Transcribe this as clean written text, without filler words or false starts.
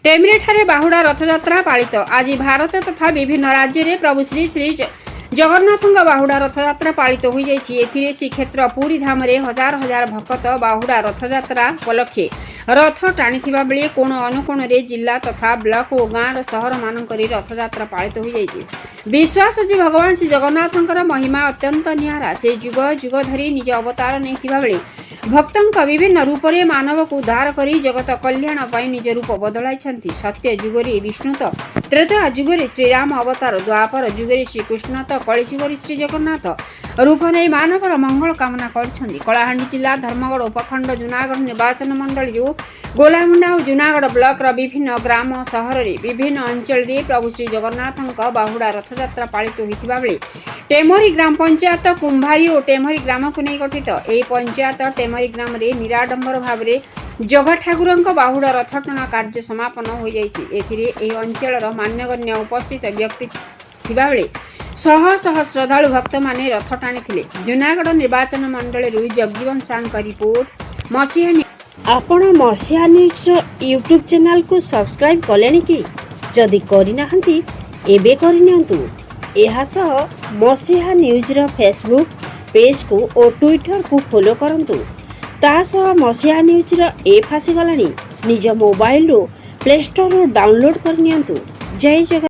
टेमरी ठारे बाहुड़ा रथयात्रा पालित आज भारत तथा विभिन्न राज्य में प्रभु श्री श्री जगन्नाथ बाहुड़ा रथयात्रा पालित हो जाए। श्रीक्षेत्र पुरी धाम रे हजार हजार भक्त बाहुड़ा रथयात्रा उपलक्षे रथ टाणी बेले कोण अनुकोण रे जिला तथा ब्लॉक और गाँव सहर मानक रथयात्रा पालित हो जाए। विश्वास जे भगवान श्री जगन्नाथ महिमा अत्यंत निहारा। से जुग जुग धरी निज अवतार नहीं भक्तों विभिन्न रूप से मानव को उद्धार करी जगत कल्याण पाई निज रूप बदलाई। सत्य जुगरे विष्णु तो त्रेता जुगरे श्रीराम अवतार द्वापर जुगरे श्रीकृष्ण तो कली जुगरे श्री जगन्नाथ रूप नहीं मानवर मंगल कामना कर। कलाहांडी जिला धर्मगढ़ उपखंड जूनागढ़ निर्वाचन मंडल गोलामुंडा और जूनागढ़ ब्लॉक विभिन्न ग्राम सहर विभिन्न अंचल प्रभु श्री जगन्नाथ बाहुड़ा रथयात्रा पालित होता बेले टेमरी ग्राम पंचायत कुंभारी और टेमरी ग्राम को नहीं गठित यह पंचायत टेमरी ग्राम रे निराडंबर भाव जगह ठाकुर बाहुड़ा रथ टणा कार्य समापन हो जाए। अंचल मान्यगण्य उपस्थित व्यक्ति थिबा बेले शह शह श्रद्धालु भक्त माने रथ टाणी। जूनागढ़ निर्वाचन मंडल जगजीवन सां का रिपोर्ट मसीहा। आपण मसीहा न्यूज यूट्यूब चैनल को सब्सक्राइब कले कि जदि करना एबे करनियंतु। एहा सह मसीहा न्यूज रो फेसबुक पेज को और ट्विटर को फॉलो करंतु। ता सह मसीहा न्यूज रो ऐप आसी गलानी निज मोबाइल रो प्ले स्टोर रो डाउनलोड करनियंतु। जय जगन्नाथ।